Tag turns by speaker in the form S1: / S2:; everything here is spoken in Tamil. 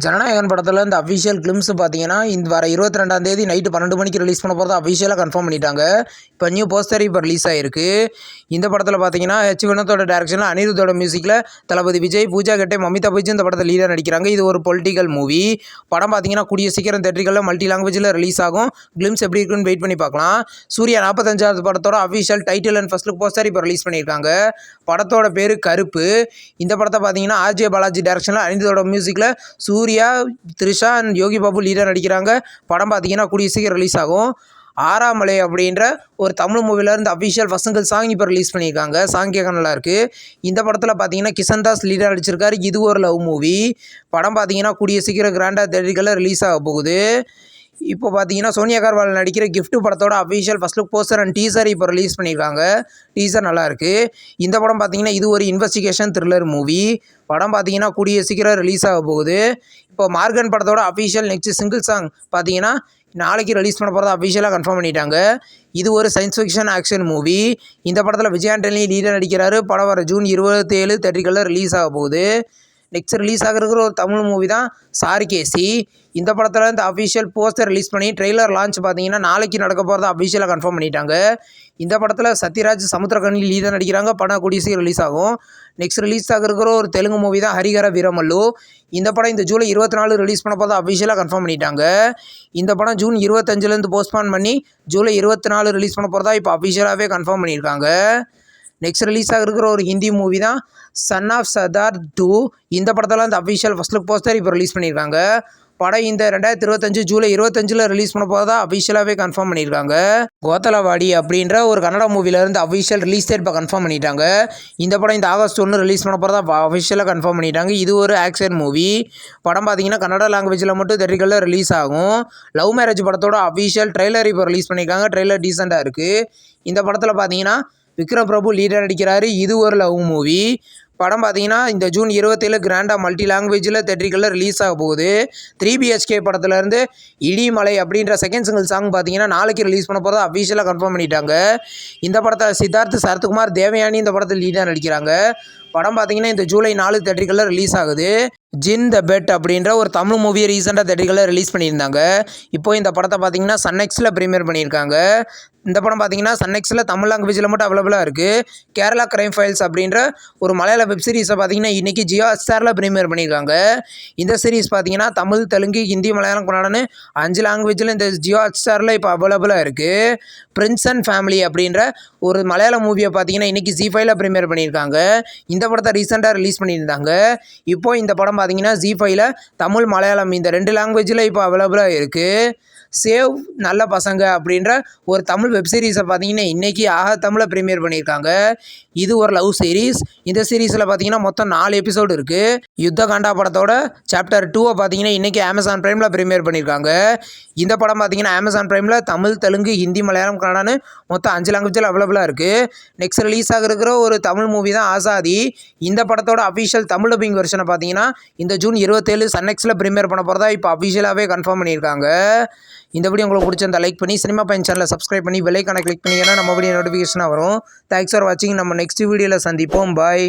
S1: ஜனநாயகன் படத்தில் இந்த அஃபிஷியல் கிளிம்ஸ் பார்த்தீங்கன்னா இந்த வர 22ஆம் தேதி நைட்டு 12 மணிக்கு ரிலீஸ் பண்ண போகிறதா அஃபிஷியலாக கன்ஃபார்ம் பண்ணிட்டாங்க. இப்போ நியூ போஸ்டர் இப்போ ரிலீஸ் ஆகிருக்கு. இந்த படத்தில் பார்த்தீங்கன்னா வினோத்தோட டேரக்ஷனில் அனிருத்தோட மியூசிக்கில் தளபதி விஜய், பூஜா கெட்டே, மமிதா பைஜன் இந்த படத்தில் லீடாக நடிக்கிறாங்க. இது ஒரு பொலிட்டிக்கல் மூவி படம். பார்த்தீங்கன்னா கூடிய சீக்கிரம் தேட்டரிகளில் மல்டி லாங்குவேஜில் ரிலீஸ் ஆகும். கிளிம்ஸ் எப்படி இருக்குன்னு வெயிட் பண்ணி பார்க்கலாம். சூர்யா 45வது படத்தோட official title and first look poster இப்போ ரிலீஸ் பண்ணியிருக்காங்க. படத்தோட பேர் கருப்பு. இந்த படத்தை பார்த்தீங்கன்னா ஆர்ஜே பாலாஜி டேரக்ஷனில் அனிருத்தோட மியூசிக்கில் சூர்யா, த்ரிஷா அண்ட் யோகி பாபு லீடர் நடிக்கிறாங்க. படம் பார்த்தீங்கன்னா கூடிய சீக்கிரம் ரிலீஸ் ஆகும். ஆறாமலை அப்படின்ற ஒரு தமிழ் மூவிலேருந்து அஃபிஷியல் ஃபர்ஸ்ட் சாங் இப்போ ரிலீஸ் பண்ணியிருக்காங்க. சாங் கேட்க நல்லா இருக்குது. இந்த படத்தில் பார்த்தீங்கன்னா கிஷன்தாஸ் லீடர் நடிச்சிருக்காரு. இது ஒரு லவ் மூவி படம். பார்த்தீங்கன்னா கூடிய சீக்கிரம் கிராண்டாக தேட்டரிகளில் ரிலீஸ் ஆக போகுது. இப்போ பார்த்தீங்கன்னா சோனியா அகர்வால் நடிக்கிற கிஃப்ட் படத்தோட official first look poster and teaser இப்போ ரிலீஸ் பண்ணியிருக்காங்க. டீசர் நல்லாயிருக்கு. இந்த படம் பார்த்தீங்கன்னா இது ஒரு இன்வெஸ்டிகேஷன் த்ரில்லர் மூவி படம். பார்த்தீங்கன்னா கூடிய சீக்கிரம் ரிலீஸ் ஆக போகுது. இப்போ மார்கன் படத்தோட அஃபிஷியல் நெக்ஸ்ட் சிங்கிள் சாங் பார்த்தீங்கன்னா நாளைக்கு ரிலீஸ் பண்ண போகிறத அஃபிஷியலாக கன்ஃபார்ம் பண்ணிட்டாங்க. இது ஒரு சயின்ஸ் ஃபிக்ஷன் ஆக்ஷன் மூவி. இந்த படத்தில் விஜய் ஆண்டனி லீடர் நடிக்கிறாரு. படம் வர ஜூன் 27 தேட்டரிகளில் ரிலீஸ் ஆக போகுது. நெக்ஸ்ட் ரிலீஸ் ஆகிருக்கிற ஒரு தமிழ் மூவி தான் சாருகேசி. இந்த படத்தில் இந்த அஃபிஷியல் போஸ்டர் ரிலீஸ் பண்ணி ட்ரெய்லர் லான்ச் பார்த்தீங்கன்னா நாளைக்கு நடக்க போகிறத அஃபிஷியலாக கன்ஃபார்ம் பண்ணிட்டாங்க. இந்த படத்தில் சத்யராஜ், சமுத்திரகனி லீடர் நடிக்கிறாங்க. படம் கூடிய சீக்கிரம் ரிலீஸ் ஆகும். நெக்ஸ்ட் ரிலீஸ் ஆகிருக்கிற ஒரு தெலுங்கு மூவி தான் ஹரிஹர வீரமல்லு. இந்த படம் இந்த ஜூலை 24 ரிலீஸ் பண்ண போகிறத அஃபிஷியலாக கன்ஃபார்ம் பண்ணிட்டாங்க. இந்த படம் ஜூன் 25லேருந்து போஸ்ட்பான் பண்ணி ஜூலை 24 ரிலீஸ் பண்ண போகிறதா இப்போ அஃபிஷியலாகவே கன்ஃபார்ம் பண்ணியிருக்காங்க. நெக்ஸ்ட் ரிலீஸ் ஆகிருக்கிற ஒரு ஹிந்தி மூவி தான் சன் ஆஃப் சர்தார் 2. இந்த படத்தில் அந்த அஃபிஷியல் ஃபர்ஸ்ட் லுக் போஸ்டர் இப்போ ரிலீஸ் பண்ணியிருக்காங்க. படம் இந்த 2025 ஜூலை 25 ரிலீஸ் பண்ண போகிறதா அஃபிஷியலாகவே கன்ஃபார்ம் பண்ணியிருக்காங்க. கோத்தலவாடி அப்படின்ற ஒரு கன்னட மூவிலேருந்து அஃபிஷியல் ரிலீஸ் டேட் இப்போ கன்ஃபார்ம் பண்ணிட்டாங்க. இந்த படம் இந்த ஆகஸ்ட் 1 ரிலீஸ் பண்ண போகிறதா அஃபிஷியலாக கன்ஃபார்ம் பண்ணிட்டாங்க. இது ஒரு ஆக்ஷன் மூவி படம். பார்த்தீங்கன்னா கன்னட லாங்குவேஜில் மட்டும் தேட்டரிகளில் ரிலீஸ் ஆகும். லவ் மேரேஜ் படத்தோட அஃபிஷியல் ட்ரெய்லர் இப்போ ரிலீஸ் பண்ணியிருக்காங்க. ட்ரெய்லர் டீசெண்டாக இருக்குது. இந்த படத்தில் பார்த்தீங்கன்னா விக்ரம் பிரபு லீடர் நடிக்கிறாரு. இது ஒரு லவ் மூவி படம். பார்த்தீங்கன்னா இந்த ஜூன் 27 கிராண்டாக மல்டி லாங்குவேஜில் தேட்டரிகளில் ரிலீஸ் ஆக போகுது. 3 BHK படத்துலேருந்து இடிமலை அப்படின்ற செகண்ட் சிங்கிள் சாங் பார்த்தீங்கன்னா நாளைக்கு ரிலீஸ் பண்ண போகிறத அஃபிஷியலாக கன்ஃபார்ம் பண்ணிட்டாங்க. இந்த படத்தை சித்தார்த், சரத்குமார், தேவயானி இந்த படத்தில் லீடாக நடிக்கிறாங்க. படம் பார்த்தீங்கன்னா இந்த ஜூலை 4 தேட்டரிகளில் ரிலீஸ் ஆகுது. ஜின் த பெட் அப்படின்ற ஒரு தமிழ் மூவியை ரீசெண்டாக தேட்டரிகளில் ரிலீஸ் பண்ணியிருந்தாங்க. இப்போ இந்த படத்தை பார்த்தீங்கன்னா சன்நெக்ஸில் ப்ரீமியர் பண்ணியிருக்காங்க. இந்த படம் பார்த்தீங்கன்னா சன்நெக்ஸில் தமிழ் லாங்குவேஜில் மட்டும் அவைலபிளாக இருக்குது. கேரளா கிரைம் ஃபைல்ஸ் அப்படின்ற ஒரு மலையாள வெப் சீரிஸை பார்த்தீங்கன்னா இன்றைக்கி ஜியோ ஹாட்ஸ்டாரில் ப்ரீமியர் பண்ணியிருக்காங்க. இந்த சீரிஸ் பார்த்தீங்கன்னா தமிழ், தெலுங்கு, ஹிந்தி, மலையாளம், கன்னடன்னு 5 லாங்குவேஜில் இந்த ஜியோ ஹாட்ஸ்டாரில் இப்போ அவைலபிளாக இருக்குது. பிரின்ஸ் அண்ட் ஃபேமிலி அப்படின்ற ஒரு மலையாள மூவியை பார்த்தீங்கன்னா இன்றைக்கி ஜி5ல் ப்ரீமியர் பண்ணியிருக்காங்க. இந்த படத்தை ரீசெண்டாக ரிலீஸ் பண்ணியிருந்தாங்க. இப்போது இந்த படம் பார்த்தீங்கன்னா ஜி5ல் தமிழ், மலையாளம் இந்த 2 லாங்குவேஜில் இப்போ அவைலபிளாக இருக்குது. சேவ் நல்ல பசங்க அப்படின்ற ஒரு தமிழ் வெப் சீரிஸை பார்த்தீங்கன்னா இன்றைக்கி தமிழில் ப்ரீமியர் பண்ணியிருக்காங்க. இது ஒரு லவ் சீரிஸ். இந்த சீரீஸில் பார்த்தீங்கன்னா மொத்தம் 4 எபிசோடு இருக்குது. யுத்த காண்டா படத்தோட சாப்டர் 2 பார்த்தீங்கன்னா இன்றைக்கி அமேசான் ப்ரைமில் ப்ரீமியர் பண்ணியிருக்காங்க. இந்த படம் பார்த்தீங்கன்னா அமேசான் ப்ரைமில் தமிழ், தெலுங்கு, ஹிந்தி, மலையாளம், கன்னடான்னு மொத்தம் 5 லாங்குவேஜில் அவைலபிளாக இருக்குது. நெக்ஸ்ட் ரிலீஸ் ஆகிருக்கிற ஒரு தமிழ் மூவி தான் ஆசாதி. இந்த படத்தோட அஃபிஷியல் தமிழ் டப்பிங் வெர்ஷனை பார்த்தீங்கன்னா இந்த ஜூன் 27 சன்நெக்ஸில் ப்ரீமியர் பண்ண போகிறதா இப்போ அஃபிஷியலாகவே கன்ஃபார்ம் பண்ணியிருக்காங்க. இந்த வீடியோ உங்களுக்கு பிடிச்சிருந்தா லைக் பண்ணி சினிமா பையன் சேனலை சப்ஸ்கிரைப் பண்ணி பெல் ஐகானை கிளிக் பண்ணிங்கன்னா நம்ம வீடியோ நோட்டிஃபிகேஷனாக வரும். தேங்க்ஸ் ஃபார் வாட்சிங். நம்ம நெக்ஸ்ட் வீடியோவில் சந்திப்போம். பாய்.